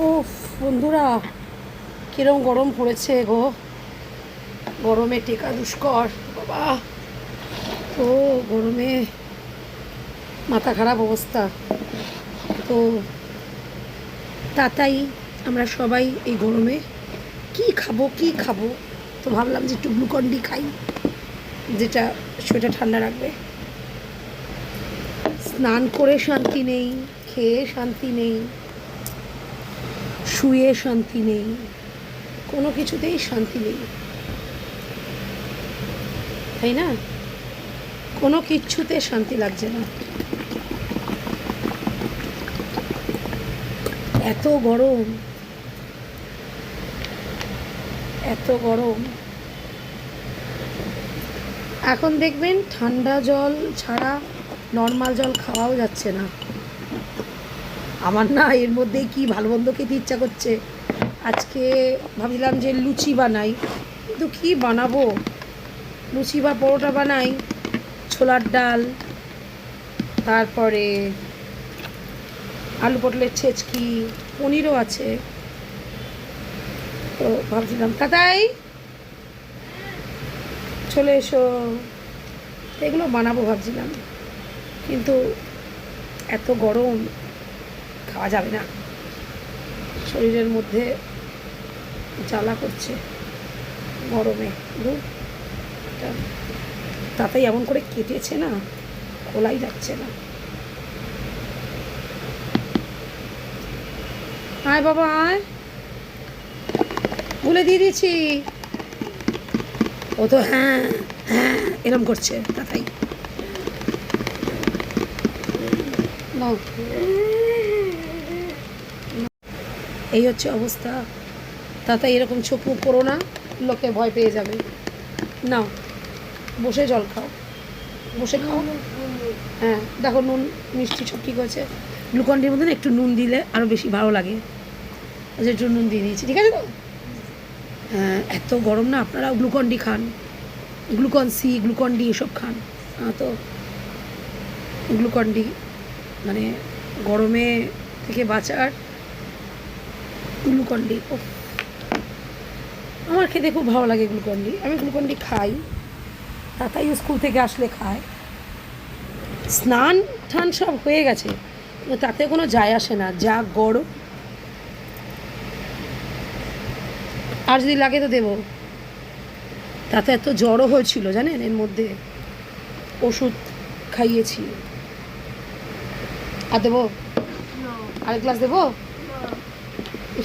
ও বন্ধুরা, কিরম গরম পড়েছে গো। গরমে টেকা দুষ্কর বাবা। তো গরমে মাথা খারাপ অবস্থা। তো তাই আমরা সবাই এই গরমে কি খাবো, তো ভাবলাম যে একটু গ্লুকন-ডি খাই, যেটা শরীরটা ঠান্ডা রাখবে। স্নান করে শান্তি নেই, খেয়ে শান্তি নেই, শুয়ে শান্তি নেই, কোনো কিছুতেই শান্তি নেই, তাই না? কোনো কিচ্ছুতে শান্তি লাগছে না। এত গরম, এত গরম। এখন দেখবেন ঠান্ডা জল ছাড়া নর্মাল জল খাওয়াও যাচ্ছে না। আমার না এর মধ্যেই কি ভালো মন্দ খেতে ইচ্ছা করছে। আজকে ভাবছিলাম যে লুচি বানাই, কিন্তু কি বানাবো? লুচি বা পরোটা বানাই, ছোলার ডাল, তারপরে আলু পটলের ছেচকি, পনিরও আছে। তো ভাবছিলাম কাতাই চলে এসো, এগুলো বানাবো ভাবছিলাম, কিন্তু এত গরম খাওয়া যাবে না, শরীরের মধ্যে জ্বালা করছে গরমে। তাতেই এমন করে কেটেছে না, খোলাই যাচ্ছে না। আয় বাবা আয়, বলে দিয়ে দিয়েছি। ও তো হ্যাঁ হ্যাঁ এরম করছে। তাই না, এই হচ্ছে অবস্থা। তাই এরকম চোখ মুখ করো না, লোকে ভয় পেয়ে যাবে। না, বসে জল খাও, বসে খাও। হ্যাঁ দেখো, নুন মিষ্টি সব ঠিক হয়েছে। গ্লুকন-ডির মধ্যে না একটু নুন দিলে আরও বেশি ভালো লাগে, আচ্ছা একটু নুন দিয়ে দিয়েছি, ঠিক আছে তো? হ্যাঁ, এত গরম না, আপনারাও গ্লুকন-ডি খান, গ্লুকন-সি, গ্লুকন-ডি এসব খান। তো গ্লুকন-ডি মানে গরমে থেকে বাঁচার গ্লুকন-ডি। ও আমার খেতে খুব ভালো লাগে গ্লুকন-ডি, আমি গ্লুকন-ডি খাই। তাই স্কুল থেকে আসলে খায়। স্নান টান সব হয়ে গেছে, তাতে কোনো যায় আসে না, যা গরম। আর যদি লাগে তো দেবো। তাতে এত জ্বরও হয়েছিল জানেন, এর মধ্যে ওষুধ খাইয়েছি। আর দেবো? আরেক গ্লাস দেবো?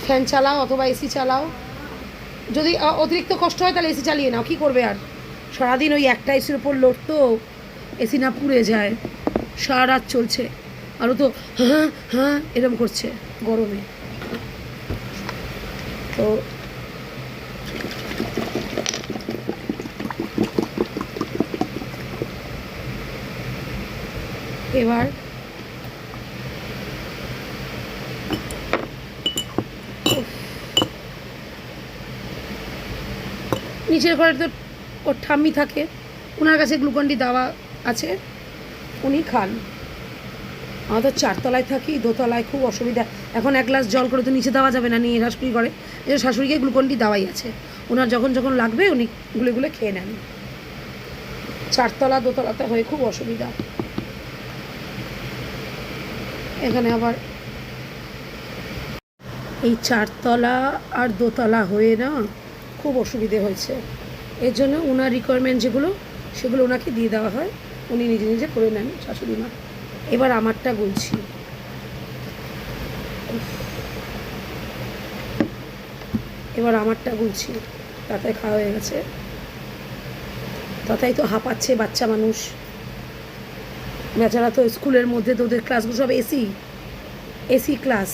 ফ্যান চালাও অথবা এসি চালাও। যদি অতিরিক্ত কষ্ট হয় তাহলে এসি চালিয়ে নাও, কী করবে আর? সারাদিন ওই একটা এসির ওপর লোড, তো এসি না পুড়ে যায়, সারা রাত চলছে, আরও তো হ্যাঁ হ্যাঁ এরম করছে গরমে। তো এবার নিচের ঘরে তো ওর ঠাম্মি থাকে, ওনার কাছে গ্লুকন-ডি দেওয়া আছে, উনি খান। আমরা তো চারতলায় থাকি, দোতলায় খুব অসুবিধা। এখন এক গ্লাস জল করে তো নিচে দেওয়া যাবে না, নিয়ে শাশুড়ি করে, এই শাশুড়িকে গ্লুকন-ডি দেওয়াই আছে, ওনার যখন যখন লাগবে উনি গুলে গুলে খেয়ে নেন। চারতলা দোতলাতে হয়ে খুব অসুবিধা। এখানে আবার এই চারতলা আর দোতলা হয়ে না খুব অসুবিধে হয়েছে, এর জন্য ওনার রিকোয়ারমেন্ট যেগুলো সেগুলো ওনাকে দিয়ে দেওয়া হয়, উনি নিজে নিজে করে নেন শাশুড়ি মা। এবার আমারটা বলছি, এবার আমারটা বলছি। তাতাই খাওয়া হয়ে গেছে, তাতাই তো হাঁপাচ্ছে, বাচ্চা মানুষ বেচারা, তো স্কুলের মধ্যে তো ওদের ক্লাসগুলো সব এসি এসি ক্লাস।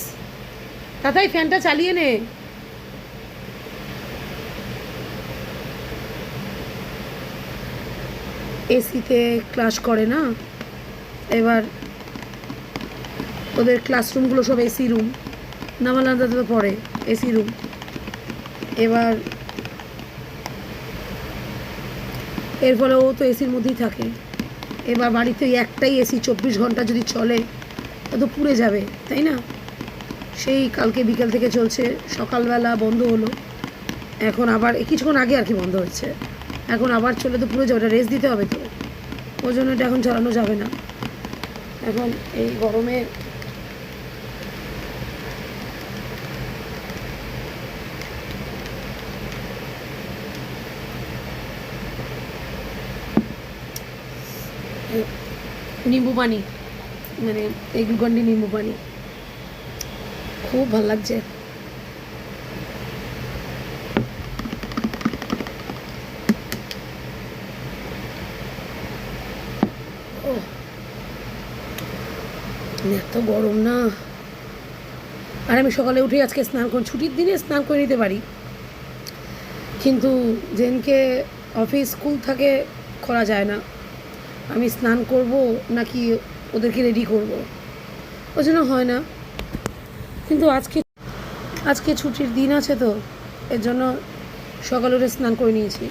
তাতাই ফ্যানটা চালিয়ে নে। এসিতে ক্লাস করে না, এবার ওদের ক্লাসরুমগুলো সব এসি রুম, নামালাদাতে তো পড়ে এসি রুম। এবার এর ফলে ও তো এসির মধ্যেই থাকে। এবার বাড়িতে একটাই এসি 24 ঘন্টা যদি চলে, ও তো পুড়ে যাবে, তাই না? সেই কালকে বিকেল থেকে চলছে, সকালবেলা বন্ধ হলো, এখন আবার কিছুক্ষণ আগে আর কি বন্ধ হচ্ছে, এখন আবার চলে তো পুরো ওটা রেস্ট দিতে হবে, তো ওই জন্য এটা এখন চালানো যাবে না। এখন এই গরমে নিম্বু পানি, মানে এই গ্লুকন্ডি নিম্বু পানি খুব ভালো লাগছে। ও এত গরম না। আর আমি সকালে উঠে আজকে স্নান করে, ছুটির দিনে স্নান করে নিতে পারি, কিন্তু যেদিনকে অফিস স্কুল থাকে করা যায় না। আমি স্নান করব নাকি ওদেরকে রেডি করব, ওই জন্য হয় না। কিন্তু আজকে ছুটির দিন আছে, তো এর জন্য সকালে উঠে স্নান করে নিয়েছি।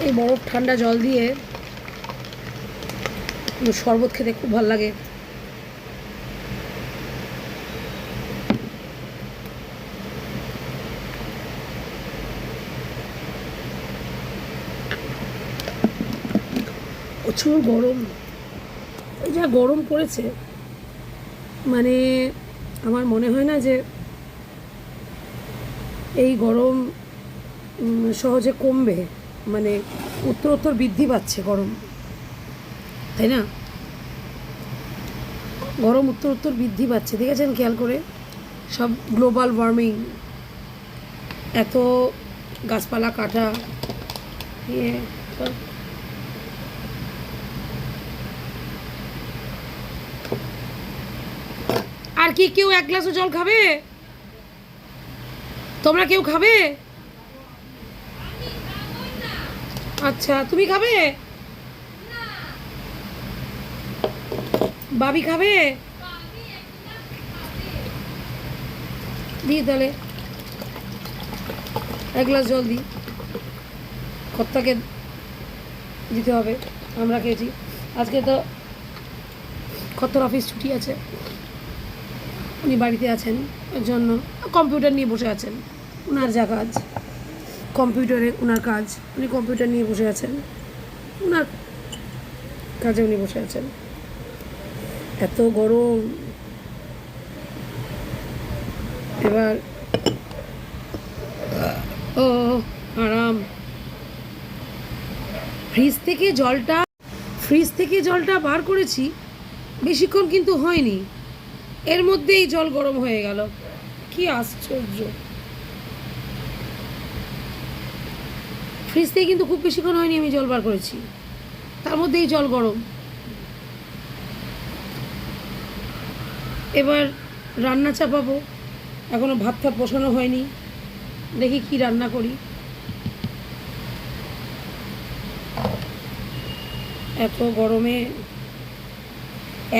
এই বরফ ঠান্ডা জল দিয়ে শরবত খেতে খুব ভালো লাগে। প্রচুর গরম, এই যা গরম পড়েছে, মানে আমার মনে হয় না যে এই গরম সহজে কমবে, মানে উত্তরোত্তর বৃদ্ধি পাচ্ছে গরম, তাই না? গরম উত্তরোত্তর বৃদ্ধি পাচ্ছে, দেখেছেন খেয়াল করে? সব গ্লোবাল ওয়ার্মিং, এত গাছপালা কাটা, ইয়ে সব। আর কি কেউ এক গ্লাসও জল খাবে? তোমরা কেউ খাবে? আচ্ছা, তুমি খাবে? বাবি খাবে? দিই তাহলে এক গ্লাস জল দিই, কর্তাকে দিতে হবে। আমরা খেয়েছি, আজকে তো কর্তার অফিস ছুটি আছে, উনি বাড়িতে আছেন, এর জন্য কম্পিউটার নিয়ে বসে আছেন। ওনার যা কাজ কম্পিউটারে, ওনার কাজ, উনি কম্পিউটার নিয়ে বসে আছেন, ওনার কাজে উনি বসে আছেন। এত গরম, এবার ও আরাম। ফ্রিজ থেকে জলটা বার করেছি, বেশিক্ষণ কিন্তু হয়নি, এর মধ্যেই জল গরম হয়ে গেল। কি আশ্চর্য! ফ্রিজ থেকে কিন্তু খুব বেশিক্ষণ হয়নি আমি জল বার করেছি, তার মধ্যেই জল গরম। এবার রান্না চাপাবো, এখনো ভাত বসানো হয়নি, দেখি কি রান্না করি। এত গরমে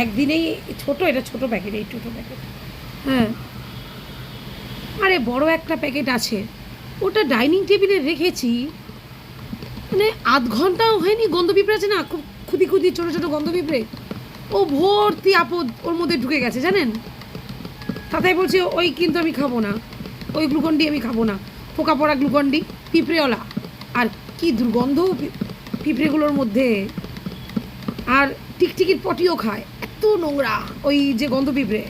একদিনেই এটা ছোট প্যাকেট, এই ছোটো প্যাকেট, হ্যাঁ, আরে বড় একটা প্যাকেট আছে, ওটা ডাইনিং টেবিলে রেখেছি, মানে আধ ঘন্টাও হয়নি। গন্ধ পিঁপড়ে আছে না, খুব খুদি ছোটো ছোটো গন্ধ পিঁপড়ে, ও ভর্তি আপদ ওর মধ্যে ঢুকে গেছে, জানেন? তাতাই বলছে ওই কিন্তু আমি খাবো না, ওই গ্লুকন্ডি আমি খাবো না, পোকা পড়া গ্লুকন্ডি, পিঁপড়েওয়ালা, আর কি দুর্গন্ধ পিঁপড়েগুলোর মধ্যে। আর টিকটিকির পটিও খায়, এত নোংরা ওই যে গন্ধ পিঁপড়ে,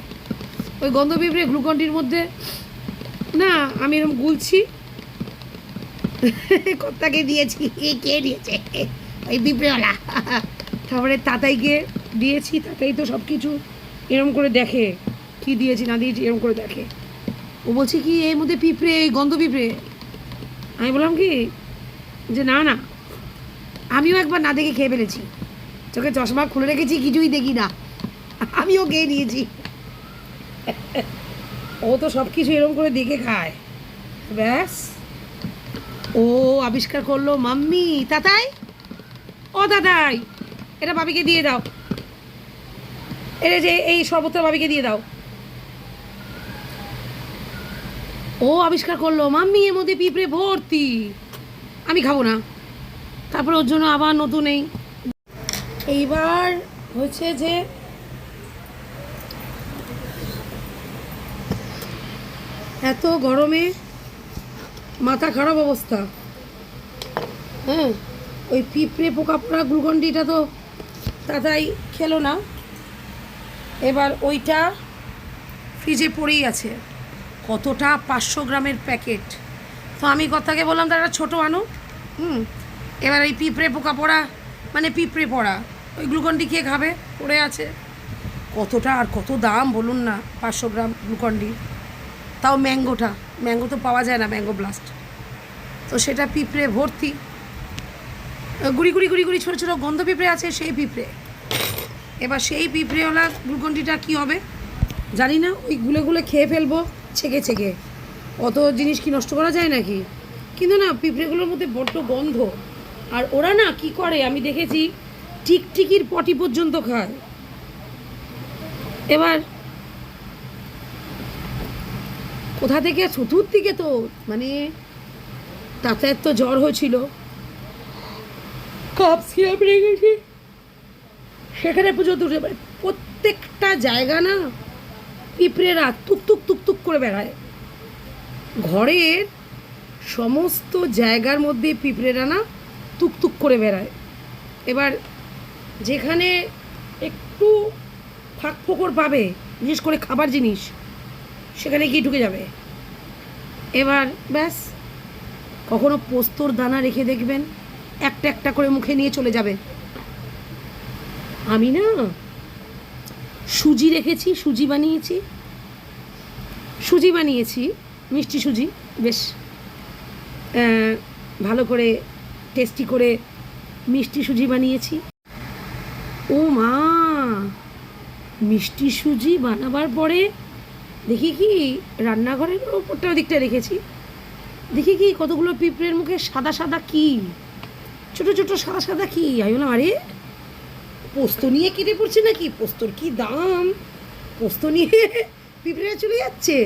ওই গন্ধ পিঁপড়ে গ্লুকন্ডির মধ্যে। না আমি এরকম গুলছি, কর্তাকে দিয়েছি, কে দিয়েছে? ওই পিঁপড়েওয়ালা। তারপরে তাতাইকে দিয়েছি, তাতাই তো সব কিছু এরম করে দেখে, কি দিয়েছি না দিয়েছি এরম করে দেখে। ও বলছে কি এর মধ্যে পিঁপড়ে, গন্ধ পিঁপড়ে। আমি বললাম কি যে না না, আমিও একবার না দেখে খেয়ে ফেলেছি, চোখে চশমা খুলে রেখেছি, কিছুই দেখি না, আমিও খেয়ে নিয়েছি। ও তো সব কিছু এরকম করে দেখে খায়, ব্যাস। ও আবিষ্কার করলো মাম্মি, তাতাই, ও দাদাই, এটা বাবিকে দিয়ে দাও, এটা যে এই শরবতটা বাবিকে দিয়ে দাও। ও আবিষ্কার করলো মাম্মি এর মধ্যে পিঁপড়ে ভর্তি, আমি খাবো না, তারপরে ওর জন্য আবার নতুন এইবার হচ্ছে যে এত গরমে মাথা খারাপ অবস্থা। হ্যাঁ, ওই পিঁপড়ে পোকা পোড়া গ্লুকন্ডিটা তো তাই খেলো না, এবার ওইটা ফ্রিজে পড়েই আছে। কতটা 500 গ্রামের প্যাকেট। তো আমি কথাকে বললাম তারা ছোটো আনো। এবার ওই পিঁপড়ে পোকা পড়া মানে পিঁপড়ে পড়া ওই গ্লুকন্ডি খেয়ে খাবে, পড়ে আছে। কতটা আর কত দাম বলুন না 500 গ্রাম গ্লুকন্ডি। তাও ম্যাঙ্গো তো পাওয়া যায় না, ম্যাঙ্গো ব্লাস্ট। তো সেটা পিঁপড়ে ভর্তি, গুড়ি গুড়ি গুড়ি গুড়ি ছোটো ছোটো গন্ধ পিঁপড়ে আছে, সেই পিঁপড়ে। এবার সেই পিঁপড়েওয়ালা গ্লুকন্ডিটা কী হবে জানি না, ওই গুলে গুলে খেয়ে ফেলবো ছেঁকে ছেঁকে। অত জিনিস কি নষ্ট করা যায় নাকি? কিন্তু না, পিঁপড়েগুলোর মধ্যে বড্ড গন্ধ। আর ওরা না কি করে আমি দেখেছি, টিকটিকির পটি পর্যন্ত খায়। এবার কোথা থেকে চতুর্দিকে তো মানে তাতে তো জ্বর হয়েছিল, কাপ সিরাপ রেখেছি, সেখানে পুজো তুলে প্রত্যেকটা জায়গা না পিঁপড়েরা টুকটুক টুকটুক করে বেড়ায়। ঘরের সমস্ত জায়গার মধ্যে পিঁপড়েরা না টুকটুক করে বেড়ায়। এবার যেখানে একটু ফাঁক ফোকর পাবে, বিশেষ করে খাবার জিনিস, সেখানে গিয়ে ঢুকে যাবে। এবার ব্যাস, কখনো পোস্তর দানা রেখে দেখবেন একটা একটা করে মুখে নিয়ে চলে যাবে। আমি না সুজি রেখেছি, সুজি বানিয়েছি মিষ্টি সুজি, বেশ ভালো করে টেস্টি করে মিষ্টি সুজি বানিয়েছি। ও মা, মিষ্টি সুজি বানাবার পরে দেখি কি রান্নাঘরের ওপরটা ওদিকটা রেখেছি, দেখি কি কতগুলো পিঁপড়ের মুখে সাদা সাদা কি ছোটো ছোটো সাদা সাদা কি। আমি বললাম আরে পোস্ত নিয়ে কেটে পড়ছে নাকি, পোস্তর কি দাম, পোস্ত নিয়ে পিঁপড়েরা চলে যাচ্ছে।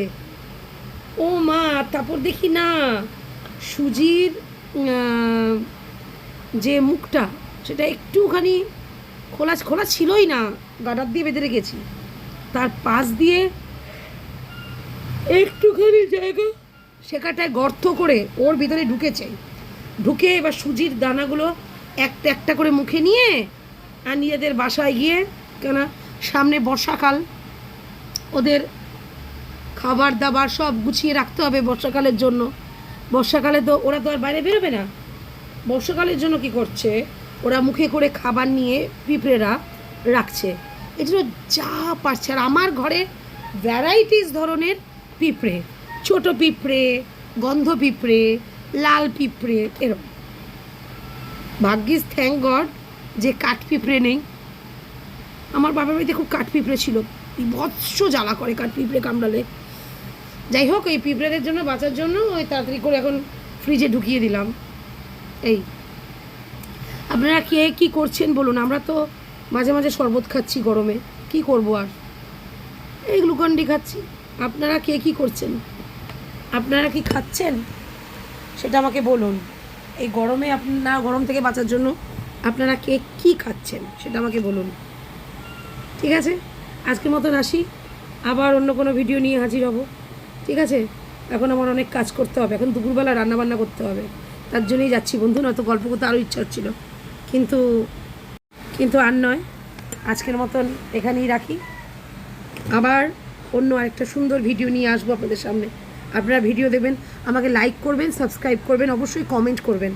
ও মা, তারপর দেখি না সুজির যে মুখটা সেটা একটুখানি খোলা খোলা ছিলই না, গাডার দিয়ে বেঁধে রেখেছি, তার পাশ দিয়ে একটুখানি জায়গা সেখানটায় গর্ত করে ওর ভিতরে ঢুকে এবার সুজির দানাগুলো একটা একটা করে মুখে নিয়ে আর নিজেদের বাসায় গিয়ে, কেন সামনে বর্ষাকাল, ওদের খাবার দাবার সব গুছিয়ে রাখতে হবে বর্ষাকালের জন্য। বর্ষাকালে তো ওরা তো আর বাইরে বেরোবে না, বর্ষাকালের জন্য কি করছে ওরা মুখে করে খাবার নিয়ে পিঁপড়েরা রাখছে। এই জন্য যা পারছে। আর আমার ঘরে ভ্যারাইটিস ধরনের পিঁপড়ে, ছোট পিঁপড়ে, গন্ধ পিঁপড়ে, লাল পিঁপড়ে, এরকম। ভাগ্যিস থ্যাংক গড যে কাঠ পিঁপড়ে নেই। আমার বাবার বাড়িতে খুব কাঠ পিঁপড়ে ছিল, বিভৎস জ্বালা করে কাঠ পিঁপড়ে কামড়ালে। যাই হোক, এই পিঁপড়েদের জন্য বাঁচার জন্য ওই তাড়াতাড়ি করে এখন ফ্রিজে ঢুকিয়ে দিলাম। এই আপনারা কে কী করছেন বলুন? আমরা তো মাঝে মাঝে শরবত খাচ্ছি গরমে, কি করব আর, এই গ্লুকন্ডি খাচ্ছি। আপনারা কে কী করছেন? আপনারা কি খাচ্ছেন সেটা আমাকে বলুন। এই গরমে আপনারা গরম থেকে বাঁচার জন্য আপনারা কে কী খাচ্ছেন সেটা আমাকে বলুন। ঠিক আছে, আজকের মতন আসি, আবার অন্য কোনো ভিডিও নিয়ে হাজির হব। ঠিক আছে, এখন আমার অনেক কাজ করতে হবে, এখন দুপুরবেলা রান্নাবান্না করতে হবে, তার জন্যই যাচ্ছি বন্ধু। নয়তো গল্প করতে আরও ইচ্ছা হচ্ছিল, কিন্তু আর নয়। আজকের মতন এখানেই রাখি, আবার অন্য আরেকটা সুন্দর ভিডিও নিয়ে আসবো আপনাদের সামনে। আপনারা ভিডিও দেবেন, আমাকে লাইক করবেন, সাবস্ক্রাইব করবেন, অবশ্যই কমেন্ট করবেন।